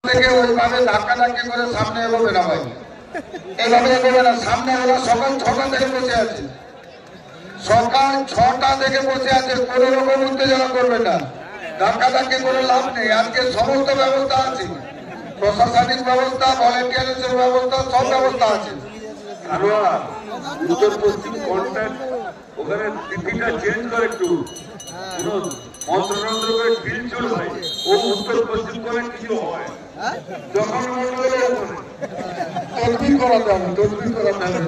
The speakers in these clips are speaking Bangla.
থেকে ওইভাবে ধাক্কাধাক্কি করে সামনে এগোবে না ভাই, এইভাবে এগোবে না। সামনে ওরা সকাল 6টা থেকে বসে আছে, সকাল 6টা থেকে বসে আছে, কোন রকম উত্তেজনা করবে না, ধাক্কাধাক্কি করে লাভ নেই। আজকে সমস্ত ব্যবস্থা আছে, প্রশাসনিক ব্যবস্থা, ভলেন্টিয়ারের ব্যবস্থা, সব ব্যবস্থা আছে। উত্তর পশ্চিম কন্ট্যাক্ট ওখানে তিথিটা চেঞ্জ করে একটু মন্ত্রতন্ত্র করে বিল চল হয়, ও উত্তর পশ্চিম করে কিছু হয় যখন তদবির করাতে হবে, তদবির করাতে হবে,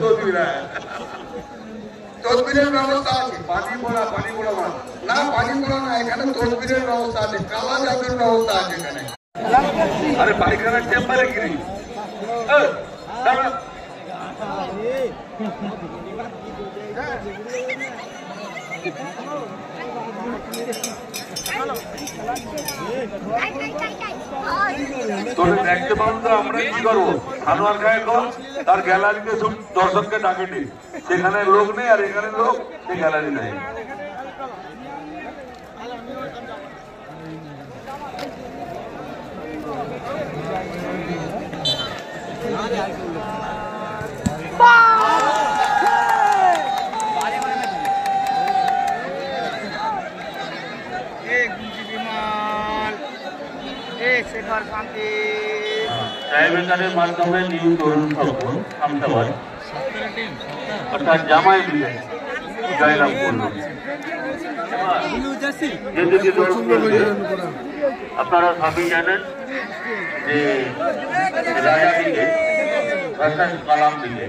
তদবিরের ব্যবস্থা আছে। পানি পড়া না, পানি পড়া না, এখানে তদবিরের ব্যবস্থা আছে, কালা জাদুর ব্যবস্থা আছে এখানে। আরে পায়খানার চেম্বারে গিরি তোরে দেখতে পাবো তো আমরা কি করবো? হানুয়ার গায়ে কর, তার গ্যালারিতে সব দর্শককে ডাকে নি, সেখানে লোক নেই আর এখানে লোক, সে গ্যালারি নেই। সাহেবের মাধ্যমে নিউ তরুণ সফল আমসাবাদ অর্থাৎ জামাই বিজয় জয়লাভ করল। আপনারা সবই জানেন যে রাজা দিকে কালাম দিকে